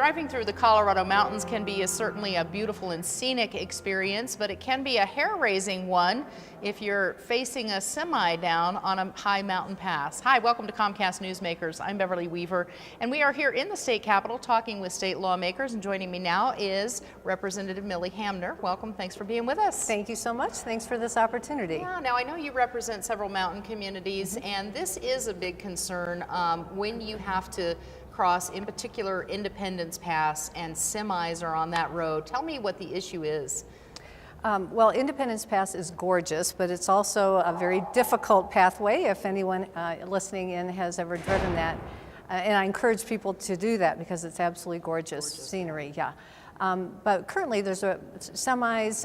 Driving through the Colorado mountains can be certainly a beautiful and scenic experience, but it can be a hair-raising one if you're facing a semi down on a high mountain pass. Hi, welcome to Comcast Newsmakers. I'm Beverly Weaver, and we are here in the state capitol talking with state lawmakers, and joining me now is Representative Millie Hamner. Welcome, thanks for being with us. Thank you so much. Thanks for this opportunity. Yeah, now I know you represent several mountain communities, and this is a big concern when you have to cross, in particular, Independence Pass, and semis are on that road. Tell me what the issue is. Well, Independence Pass is gorgeous, but it's also a very difficult pathway if anyone listening in has ever driven that. And I encourage people to do that because it's absolutely gorgeous scenery, yeah. But currently there's semis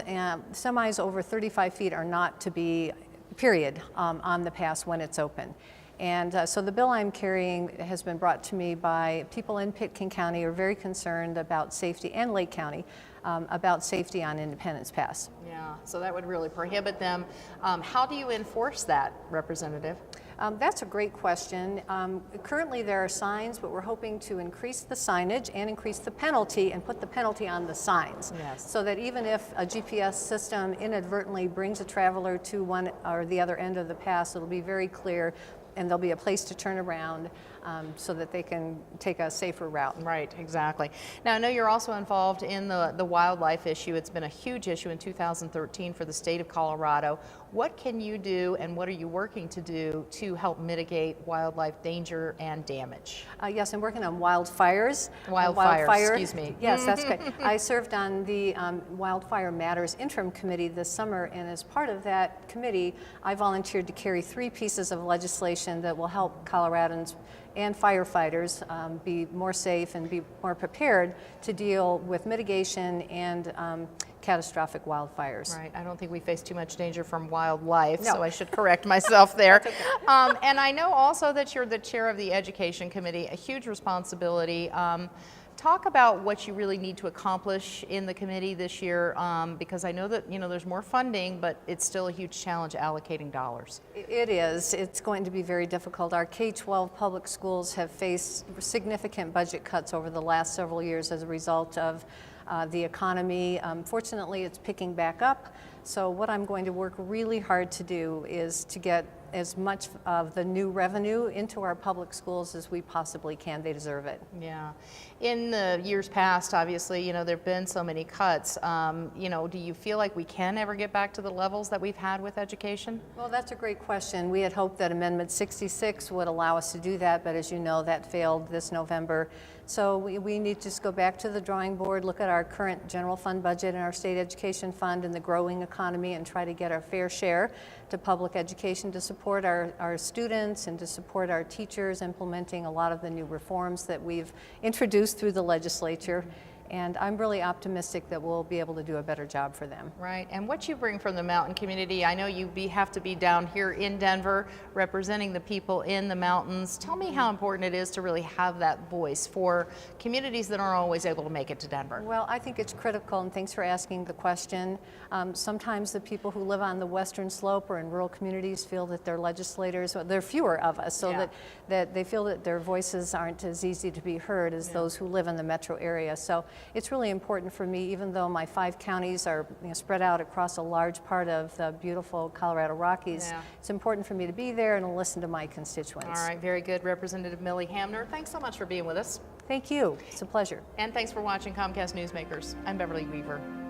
over 35 feet are not to be, period, on the pass when it's open. And so the bill I'm carrying has been brought to me by people in Pitkin County who are very concerned about safety, and Lake County, about safety on Independence Pass. Yeah, so that would really prohibit them. How do you enforce that, Representative? That's a great question. Currently there are signs, but we're hoping to increase the signage and increase the penalty and put the penalty on the signs. Yes. So that even if a GPS system inadvertently brings a traveler to one or the other end of the pass, it'll be very clear and there'll be a place to turn around so that they can take a safer route. Right, exactly. Now, I know you're also involved in the wildlife issue. It's been a huge issue in 2013 for the state of Colorado. What can you do, and what are you working to do to help mitigate wildlife danger and damage? Yes, I'm working on wildfires. Wildfires, excuse me. Yes, that's good. I served on the Wildfire Matters Interim Committee this summer, and as part of that committee, I volunteered to carry 3 pieces of legislation that will help Coloradans and firefighters be more safe and be more prepared to deal with mitigation and catastrophic wildfires. Right. I don't think we face too much danger from wildlife, no. So I should correct myself there. Okay. And I know also that you're the chair of the Education Committee, a huge responsibility. Talk about what you really need to accomplish in the committee this year, because I know that there's more funding, but it's still a huge challenge allocating dollars. It is. It's going to be very difficult. Our K-12 public schools have faced significant budget cuts over the last several years as a result of the economy. Fortunately, it's picking back up. So what I'm going to work really hard to do is to get as much of the new revenue into our public schools as we possibly can. They deserve it. Yeah. In the years past, obviously, there have been so many cuts. Do you feel like we can ever get back to the levels that we've had with education? Well, that's a great question. We had hoped that Amendment 66 would allow us to do that, but as you know, that failed this November. So we need to just go back to the drawing board, look at our current general fund budget and our state education fund and the growing economy, and try to get our fair share to public education to support our students and to support our teachers implementing a lot of the new reforms that we've introduced through the legislature. And I'm really optimistic that we'll be able to do a better job for them. Right, and what you bring from the mountain community, I know you have to be down here in Denver representing the people in the mountains. Tell me how important it is to really have that voice for communities that aren't always able to make it to Denver. Well, I think it's critical, and thanks for asking the question. Sometimes the people who live on the western slope or in rural communities feel that their legislators, there are fewer of us, so that they feel that their voices aren't as easy to be heard as those who live in the metro area. So it's really important for me, even though my 5 counties are spread out across a large part of the beautiful Colorado Rockies, it's important for me to be there and listen to my constituents. All right, very good. Representative Millie Hamner, thanks so much for being with us. Thank you. It's a pleasure. And thanks for watching Comcast Newsmakers. I'm Beverly Weaver.